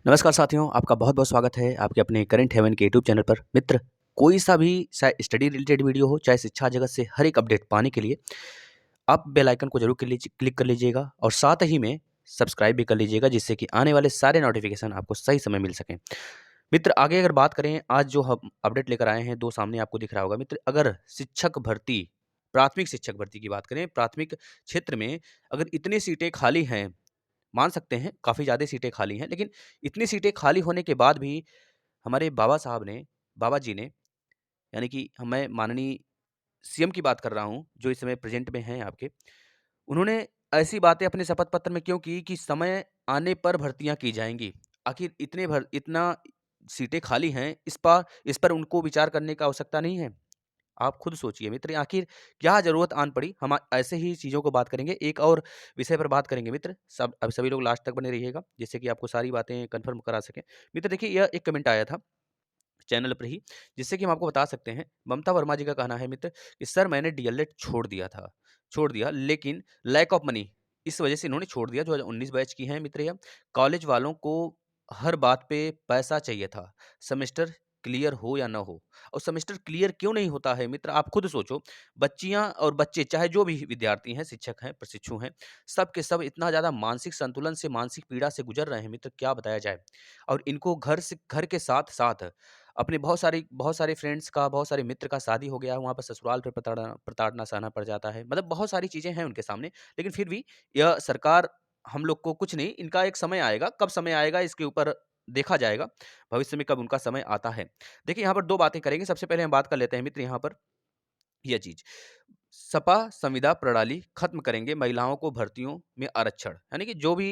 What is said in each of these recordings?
नमस्कार साथियों, आपका बहुत-बहुत स्वागत है आपके अपने करंट हेवन के यूट्यूब चैनल पर। मित्र, कोई सा भी चाहे स्टडी रिलेटेड वीडियो हो, चाहे शिक्षा जगत से हर एक अपडेट पाने के लिए आप बेल आइकन को ज़रूर क्लिक कर लीजिएगा और साथ ही में सब्सक्राइब भी कर लीजिएगा, जिससे कि आने वाले सारे नोटिफ़िकेशन आपको सही समय मिल सकें। मित्र, आगे अगर बात करें, आज जो हम अपडेट लेकर आए हैं, 2 सामने आपको दिख रहा होगा। मित्र, अगर शिक्षक भर्ती, प्राथमिक शिक्षक भर्ती की बात करें, प्राथमिक क्षेत्र में अगर इतनी सीटें खाली हैं, मान सकते हैं काफ़ी ज़्यादा सीटें खाली हैं, लेकिन इतनी सीटें खाली होने के बाद भी हमारे बाबा जी ने, यानी कि मैं माननीय सीएम की बात कर रहा हूँ, जो इस समय प्रेज़ेंट में हैं आपके, उन्होंने ऐसी बातें अपने शपथ पत्र में क्यों की कि समय आने पर भर्तियाँ की जाएँगी। आखिर इतना सीटें खाली हैं, इस पर उनको विचार करने का आवश्यकता नहीं है। आप खुद सोचिए मित्र, आखिर क्या ज़रूरत आन पड़ी? हम ऐसे ही चीज़ों को बात करेंगे। एक और विषय पर बात करेंगे मित्र, सभी लोग लास्ट तक बने रहिएगा, जिससे कि आपको सारी बातें कन्फर्म करा सकें। मित्र देखिए, यह एक कमेंट आया था चैनल पर ही, जिससे कि हम आपको बता सकते हैं। ममता वर्मा जी का कहना है मित्र कि सर मैंने डीएलएड छोड़ दिया लेकिन लैक ऑफ मनी, इस वजह से इन्होंने छोड़ दिया। 2019 बैच की हैं मित्र यह। कॉलेज वालों को हर बात पे पैसा चाहिए था, सेमेस्टर क्लियर हो या ना हो। और सेमेस्टर क्लियर क्यों नहीं होता है मित्र, आप खुद सोचो। बच्चियां और बच्चे, चाहे जो भी विद्यार्थी हैं, शिक्षक हैं, प्रशिक्षु हैं, सब के सब इतना ज़्यादा मानसिक संतुलन से, मानसिक पीड़ा से गुजर रहे हैं मित्र, क्या बताया जाए। और इनको घर के साथ साथ अपने बहुत सारे फ्रेंड्स का, बहुत सारे मित्र का शादी हो गया है, वहाँ पर ससुराल पे प्रताड़ना सहना पड़ जाता है। मतलब बहुत सारी चीज़ें हैं उनके सामने, लेकिन फिर भी यह सरकार हम लोग को कुछ नहीं, इनका एक समय आएगा, कब समय आएगा इसके ऊपर देखा जाएगा, भविष्य में कब उनका समय आता है। देखिए, यहाँ पर 2 बातें करेंगे, सबसे पहले हम बात कर लेते हैं मित्र यहाँ पर ये चीज़। सपा संविदा प्रणाली खत्म करेंगे, महिलाओं को भर्तियों में आरक्षण। यानी कि जो भी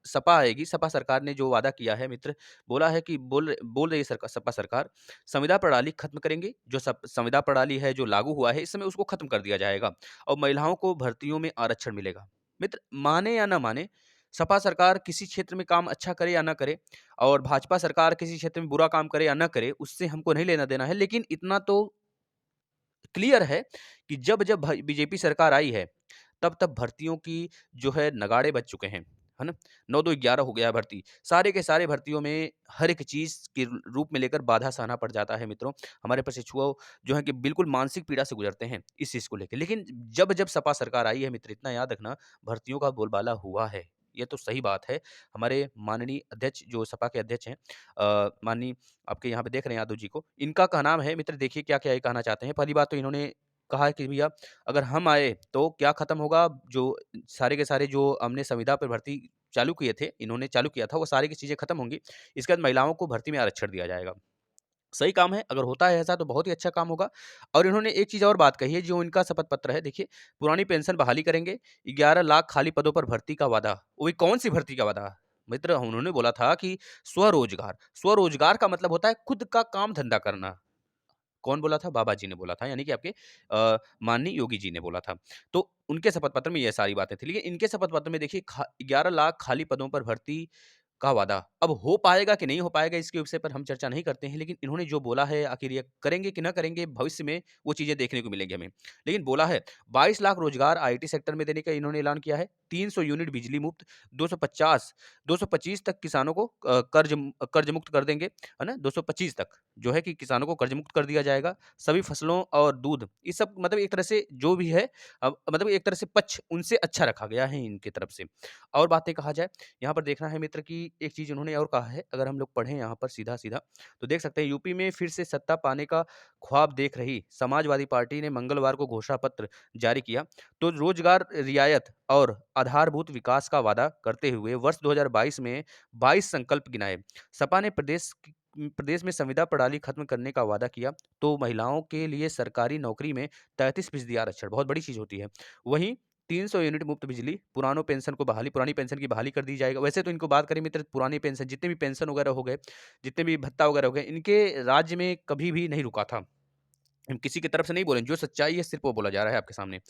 सपा आएगी, सपा सरकार ने जो वादा किया है मित्र, बोला है कि बोल रही है सपा सरकार, संविदा प्रणाली खत्म करेंगे। जो संविदा प्रणाली है, जो लागू हुआ है, इस समय उसको खत्म कर दिया जाएगा और महिलाओं को भर्तियों में आरक्षण मिलेगा। मित्र, माने या ना माने, सपा सरकार किसी क्षेत्र में काम अच्छा करे या ना करे, और भाजपा सरकार किसी क्षेत्र में बुरा काम करे या ना करे, उससे हमको नहीं लेना देना है। लेकिन इतना तो क्लियर है कि जब बीजेपी सरकार आई है, तब भर्तियों की जो है नगाड़े बज चुके हैं, है ना? 9-2-11 हो गया है भर्ती। सारे के सारे भर्तियों में हर एक चीज़ के रूप में लेकर बाधा सहना पड़ जाता है मित्रों। हमारे प्रशिक्षुओं जो हैं कि बिल्कुल मानसिक पीड़ा से गुज़रते हैं इस चीज़ को लेके। लेकिन जब सपा सरकार आई है मित्र, इतना याद रखना, भर्तियों का बोलबाला हुआ है। ये तो सही बात है। हमारे माननीय अध्यक्ष, जो सपा के अध्यक्ष हैं, माननीय, आपके यहाँ पे देख रहे हैं यादव जी को, इनका कहना है मित्र, देखिए क्या-क्या ये कहना चाहते हैं। पहली बात तो इन्होंने कहा है कि भैया अगर हम आए तो क्या खत्म होगा, जो सारे के सारे जो हमने संविदा पर भर्ती चालू किए थे, इन्होंने चालू किया था, वो सारी की चीज़ें खत्म होंगी। इसके बाद महिलाओं को भर्ती में आरक्षण दिया जाएगा। सही काम है, अगर होता है ऐसा तो बहुत ही अच्छा काम होगा। और इन्होंने एक चीज़ और बात कही है, जो इनका शपथ पत्र है, देखिए, पुरानी पेंशन बहाली करेंगे, 11 लाख खाली पदों पर भर्ती का वादा। वो भी कौन-सी भर्ती का वादा? मित्र, उन्होंने बोला था कि स्वरोज़गार। स्वरोज़गार का मतलब होता है खुद का काम-धंधा करना। कौन बोला था? बाबा जी ने बोला था, यानी कि आपके माननीय योगी जी ने बोला था। तो उनके शपथ पत्र में ये सारी बातें थी। लेकिन इनके शपथ पत्र में देखिए, 11 लाख खाली पदों पर भर्ती का वादा। अब हो पाएगा कि नहीं हो पाएगा, इसके विषय पर हम चर्चा नहीं करते हैं, लेकिन इन्होंने जो बोला है, आखिर ये करेंगे कि ना करेंगे, भविष्य में वो चीज़ें देखने को मिलेंगी हमें। लेकिन बोला है, 22 लाख रोज़गार आईटी सेक्टर में देने का इन्होंने ऐलान किया है, 300 यूनिट बिजली मुफ्त, 225 तक किसानों को कर्ज मुक्त कर देंगे, है ना? 225 तक जो है कि किसानों को कर्ज मुक्त कर दिया जाएगा। सभी फसलों और दूध, ये सब मतलब एक तरह से जो भी है, मतलब एक तरह से पक्ष उनसे अच्छा रखा गया है इनकी तरफ से। और बातें कहा जाए, यहाँ पर देखना है मित्र कि एक चीज़ उन्होंने और कहा है, अगर हम लोग पढ़ें यहाँ पर सीधा-सीधा, तो देख सकते हैं, यूपी में फिर से सत्ता पाने का ख्वाब देख रही समाजवादी पार्टी ने मंगलवार को घोषणा पत्र जारी किया। तो रोजगार रियायत और आधारभूत विकास का वादा करते हुए वर्ष 2022 में 22 संकल्प गिनाए। सपा ने प्रदेश में संविदा प्रणाली खत्म करने का वादा किया, तो महिलाओं के लिए सरकारी नौकरी में 33% आरक्षण बहुत बड़ी चीज़ होती है। वहीं 300 यूनिट मुफ्त बिजली, पुरानी पेंशन की बहाली कर दी जाएगा। वैसे तो इनको बात करें मित्र, पुरानी पेंशन, जितने भी पेंशन वगैरह हो गए, जितने भी भत्ता वगैरह हो गए, इनके राज्य में कभी भी नहीं रुका था। हम किसी की तरफ से नहीं बोले, जो सच्चाई है सिर्फ़ वो बोला जा रहा है आपके सामने।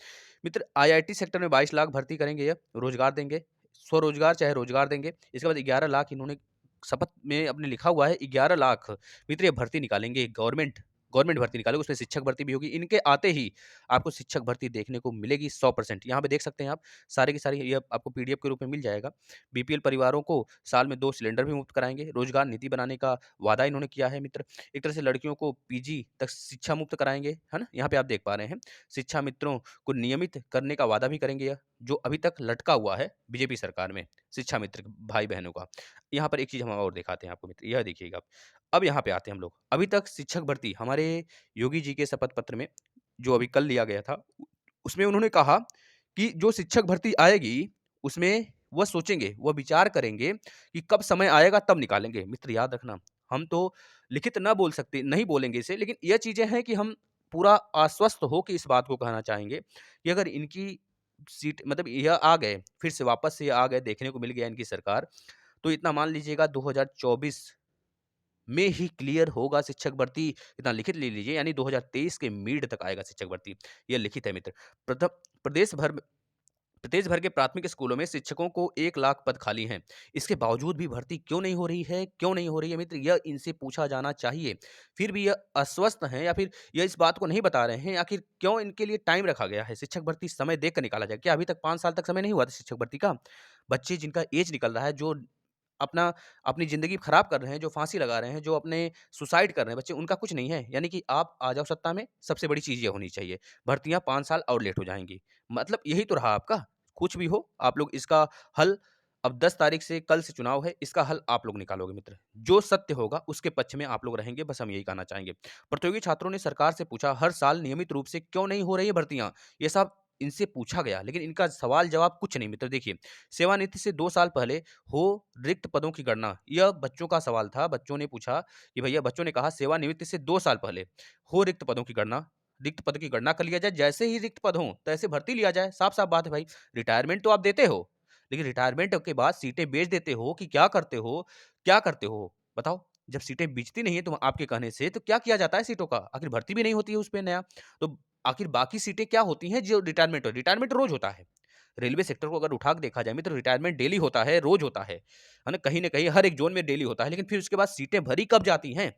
मित्र, आईआईटी सेक्टर में 22 लाख भर्ती करेंगे ये, रोज़गार देंगे, स्वरोज़गार चाहे रोज़गार देंगे। इसके बाद 11 लाख इन्होंने शपथ में अपने लिखा हुआ है, 11 लाख मित्र ये भर्ती निकालेंगे, गवर्नमेंट गवर्नमेंट भर्ती निकालेगी, उसमें शिक्षक भर्ती भी होगी। इनके आते ही आपको शिक्षक भर्ती देखने को मिलेगी 100%। यहाँ पे देख सकते हैं आप, सारे की सारी ये आपको पीडीएफ के रूप में मिल जाएगा। बीपीएल परिवारों को साल में 2 सिलेंडर भी मुफ्त कराएँगे। रोजगार नीति बनाने का वादा इन्होंने किया है मित्र। एक तरह से लड़कियों को पीजी तक शिक्षा मुफ्त कराएँगे, है ना? यहाँ पे आप देख पा रहे हैं। शिक्षा मित्रों को नियमित करने का वादा भी करेंगे यह, जो अभी तक लटका हुआ है बीजेपी सरकार में, शिक्षा मित्र भाई-बहनों का। यहाँ पर एक चीज़ हम और दिखाते हैं आपको मित्र, यह देखिएगा आप। अब यहाँ पे आते हैं हम लोग। अभी तक शिक्षक भर्ती हमारे योगी जी के शपथ पत्र में, जो अभी कल लिया गया था, उसमें उन्होंने कहा कि जो शिक्षक भर्ती आएगी, उसमें वह सोचेंगे, वह विचार करेंगे कि कब समय आएगा तब निकालेंगे। मित्र याद रखना, हम तो लिखित ना बोल सकते, नहीं बोलेंगे इसे, लेकिन ये चीज़ें हैं कि हम पूरा आश्वस्त हो के इस बात को कहना चाहेंगे कि अगर इनकी सीट मतलब यह आ गए, फिर से वापस से आ गए, देखने को मिल गया इनकी सरकार, तो इतना मान लीजिएगा 2024 में ही क्लियर होगा शिक्षक भर्ती, इतना लिखित ले लीजिए, यानी 2023 के मिड तक आएगा शिक्षक भर्ती। ये लिखित है मित्र। प्रथम प्रदेश भर के प्राथमिक स्कूलों में शिक्षकों को 1 लाख पद खाली हैं। इसके बावजूद भी भर्ती क्यों नहीं हो रही है? क्यों नहीं हो रही है मित्र? यह इनसे पूछा जाना चाहिए। फिर भी यह अस्वस्थ हैं या फिर यह इस बात को नहीं बता रहे हैं, आखिर क्यों इनके लिए टाइम रखा गया है? शिक्षक भर्ती समय देख कर निकाला जाए। क्या अभी तक 5 साल तक समय नहीं हुआ था शिक्षक भर्ती का? बच्चे जिनका ऐज निकल रहा है, जो अपना अपनी ज़िंदगी खराब कर रहे हैं, जो फांसी लगा रहे हैं, जो अपने सुसाइड कर रहे हैं बच्चे, उनका कुछ नहीं है। यानी कि आप आ जाओ सत्ता में, सबसे बड़ी चीज़ ये होनी चाहिए। भर्तियाँ 5 साल और लेट हो जाएँगी। मतलब यही तो रहा आपका। कुछ भी हो, आप लोग इसका हल, अब 10 तारीख से, कल से चुनाव है, इसका हल आप लोग निकालोगे मित्र। जो सत्य होगा उसके पक्ष में आप लोग रहेंगे, बस हम यही कहना चाहेंगे। प्रतियोगी छात्रों ने सरकार से पूछा, हर साल नियमित रूप से क्यों नहीं हो रही है भर्तियाँ? ये सब इनसे पूछा गया, लेकिन इनका सवाल-जवाब कुछ नहीं मित्र। देखिए, सेवानिवृत्ति से 2 साल पहले हो रिक्त पदों की गणना, यह बच्चों का सवाल था। बच्चों ने पूछा कि भैया, बच्चों ने कहा सेवानिवृत्ति से 2 साल पहले हो रिक्त पदों की गणना, रिक्त पद की गणना कर लिया जाए, जैसे ही रिक्त पद हों, तैसे भर्ती लिया जाए। साफ-साफ बात है भाई। रिटायरमेंट तो आप देते हो, लेकिन रिटायरमेंट के बाद सीटें बेच देते हो कि क्या करते हो? क्या करते हो? बताओ? जब सीटें बिकती नहीं है तो आपके कहने से, तो क्या किया जाता है सीटों का? आखिर भर्ती भी नहीं होती है उसपे नया। तो आखिर बाकी सीटें क्या होती हैं जो रिटायरमेंट हो, रिटायरमेंट रोज़ होता है। रेलवे सेक्टर को अगर उठा के देखा जाए मित्र, रिटायरमेंट डेली होता है, रोज़ होता है। है ना? कहीं न कहीं हर एक ज़ोन में डेली होता है, लेकिन फिर उसके बाद सीटें भरी कब जाती हैं?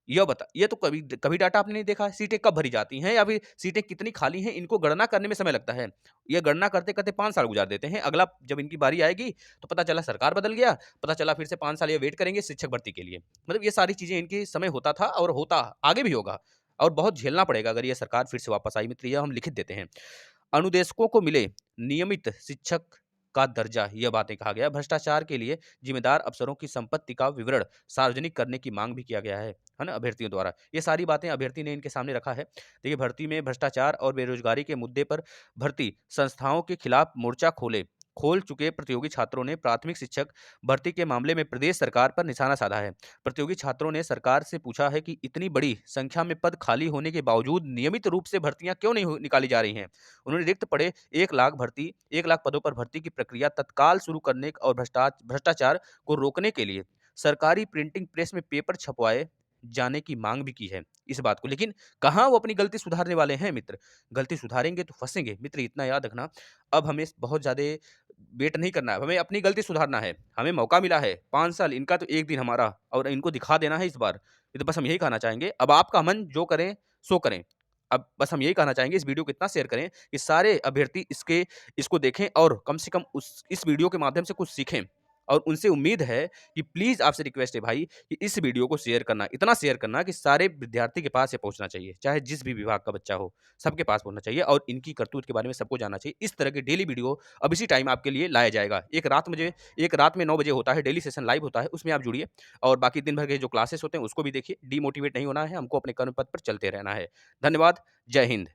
ये तो कभी कभी डाटा आपने नहीं देखा है, सीटें कब भरी जाती हैं या फिर सीटें कितनी खाली हैं, इनको गणना करने में समय लगता है। ये गणना करते-करते 5 साल गुज़ार देते हैं। अगला जब इनकी बारी आएगी, तो पता चला सरकार बदल गया, पता चला फिर से 5 साल ये वेट करेंगे शिक्षक भर्ती के लिए। मतलब ये सारी चीज़ें इनकी समय होता था और होता आगे भी होगा, और बहुत झेलना पड़ेगा अगर ये सरकार फिर से वापस आई मित्र, ये हम लिखित देते हैं। अनुदेशकों को मिले नियमित शिक्षक का दर्जा, यह बातें कहा गया। भ्रष्टाचार के लिए जिम्मेदार अफसरों की संपत्ति का विवरण सार्वजनिक करने की मांग भी किया गया है ना, अभ्यर्थियों द्वारा। ये सारी बातें अभ्यर्थी ने इनके सामने रखा है। देखिए, भर्ती में भ्रष्टाचार और बेरोजगारी के मुद्दे पर भर्ती संस्थाओं के खिलाफ मोर्चा खोल चुके प्रतियोगी छात्रों ने प्राथमिक शिक्षक भर्ती के मामले में प्रदेश सरकार पर निशाना साधा है। प्रतियोगी छात्रों ने सरकार से पूछा है कि इतनी बड़ी संख्या में पद खाली होने के बावजूद नियमित रूप से भर्तियां क्यों नहीं निकाली जा रही हैं। उन्होंने रिक्त पड़े 1 लाख पदों पर भर्ती की प्रक्रिया तत्काल शुरू करने और भ्रष्टाचार को रोकने के लिए सरकारी प्रिंटिंग प्रेस में पेपर छपवाए जाने की मांग भी की है इस बात को। लेकिन कहाँ वो अपनी गलती सुधारने वाले हैं मित्र? गलती सुधारेंगे तो फँसेंगे। मित्र इतना याद रखना, अब हमें बहुत ज़्यादा वेट नहीं करना है, हमें अपनी गलती सुधारना है। हमें मौका मिला है 5 साल, इनका तो 1 दिन हमारा, और इनको दिखा देना है इस बार। ये तो बस हम यही कहना चाहेंगे। अब आपका मन जो करें सो करें। अब बस हम यही कहना चाहेंगे, इस वीडियो को इतना शेयर करें कि सारे अभ्यर्थी इसको देखें और कम से कम इस वीडियो के माध्यम से कुछ सीखें। और उनसे उम्मीद है कि प्लीज़, आपसे रिक्वेस्ट है भाई कि इस वीडियो को शेयर करना, इतना शेयर करना कि सारे विद्यार्थी के पास ये पहुँचना चाहिए। चाहे जिस भी विभाग का बच्चा हो, सबके पास पहुँचना चाहिए और इनकी करतूत के बारे में सबको जानना चाहिए। इस तरह की डेली वीडियो अब इसी टाइम आपके लिए लाया जाएगा। एक रात में 9 बजे होता है, डेली सेशन लाइव होता है, उसमें आप जुड़िए और बाकी दिन भर के जो क्लासेस होते हैं उसको भी देखिए। डिमोटिवेट नहीं होना है, हमको अपने कर्म पथ पर चलते रहना है। धन्यवाद। जय हिंद।